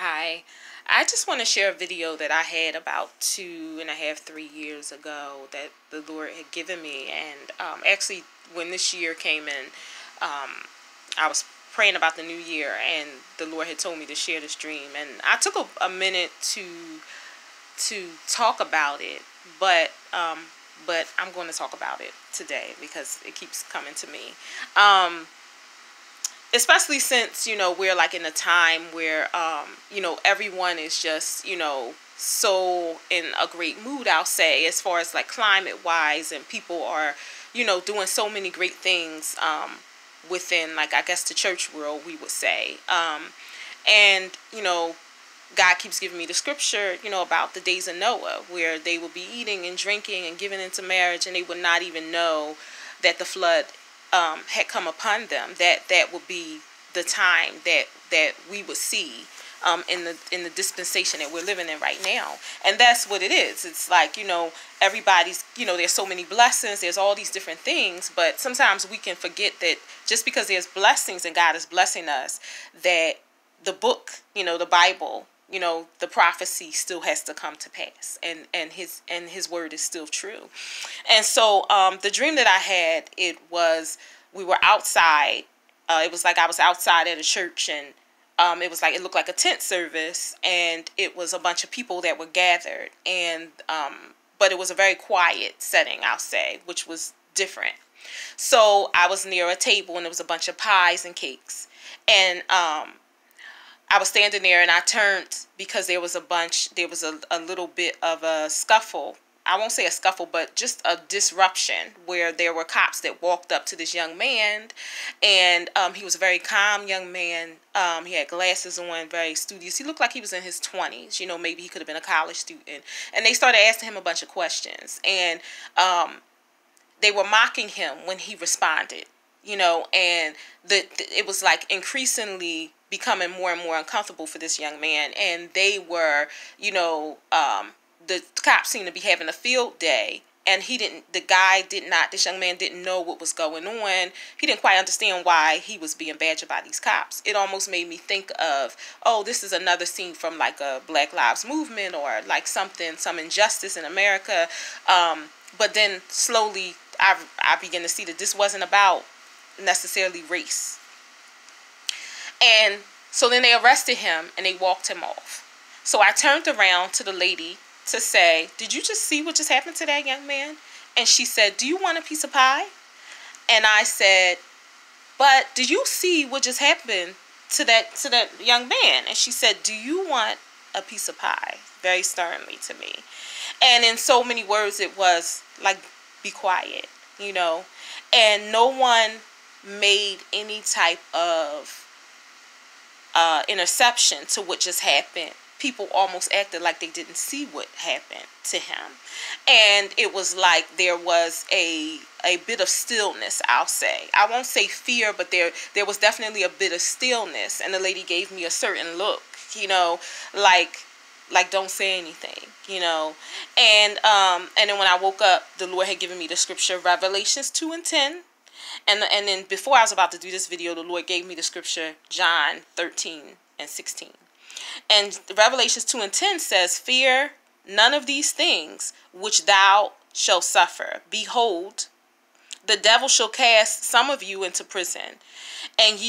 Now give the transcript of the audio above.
Hi, I just want to share a video that I had about 2.5, 3 years ago that the Lord had given me. And actually, when this year came in, I was praying about the new year, and the Lord had told me to share this dream. And I took a minute to talk about it, but I'm going to talk about it today because it keeps coming to me. Especially since, we're like in a time where, everyone is just, so in a great mood, I'll say, as far as like climate wise, and people are, doing so many great things within, like, I guess the church world, we would say. And, God keeps giving me the scripture, about the days of Noah, where they will be eating and drinking and giving into marriage, and they would not even know that the flood had come upon them. That would be the time that we would see in the dispensation that we're living in right now. And that's what it is. It's like, everybody's, there's so many blessings, there's all these different things, but sometimes we can forget that just because there's blessings and God is blessing us, that the book, the Bible, the prophecy still has to come to pass, and his word is still true. And so the dream that I had, we were outside. It was like I was outside at a church, and it looked like a tent service, and it was a bunch of people that were gathered, and but it was a very quiet setting, I'll say, which was different. So I was near a table, and there was a bunch of pies and cakes, and I was standing there, and I turned because there was a little bit of a scuffle. I won't say a scuffle, but just a disruption where there were cops that walked up to this young man, and he was a very calm young man. He had glasses on, very studious. He looked like he was in his 20s. Maybe he could have been a college student. And they started asking him a bunch of questions, and they were mocking him when he responded. And it was like increasingly becoming more and more uncomfortable for this young man. And they were, the cops seemed to be having a field day. And this young man didn't know what was going on. He didn't quite understand why he was being badgered by these cops. It almost made me think of, oh, this is another scene from like a Black Lives Movement, or like some injustice in America. But then slowly I began to see that this wasn't about necessarily race. And so then they arrested him and they walked him off. So I turned around to the lady to say, did you just see what just happened to that young man? And she said, do you want a piece of pie? And I said, but did you see what just happened to that young man? And she said, do you want a piece of pie? Very sternly to me. And in so many words, it was like, be quiet, and no one made any type of interception to what just happened. People almost acted like they didn't see what happened to him. And it was like there was a bit of stillness, I'll say. I won't say fear, but there was definitely a bit of stillness. And the lady gave me a certain look, like don't say anything, And then when I woke up, the Lord had given me the scripture, Revelations 2:10. And then before I was about to do this video, the Lord gave me the scripture, John 13:16. And Revelations 2:10 says, fear none of these things which thou shalt suffer. Behold, the devil shall cast some of you into prison, and ye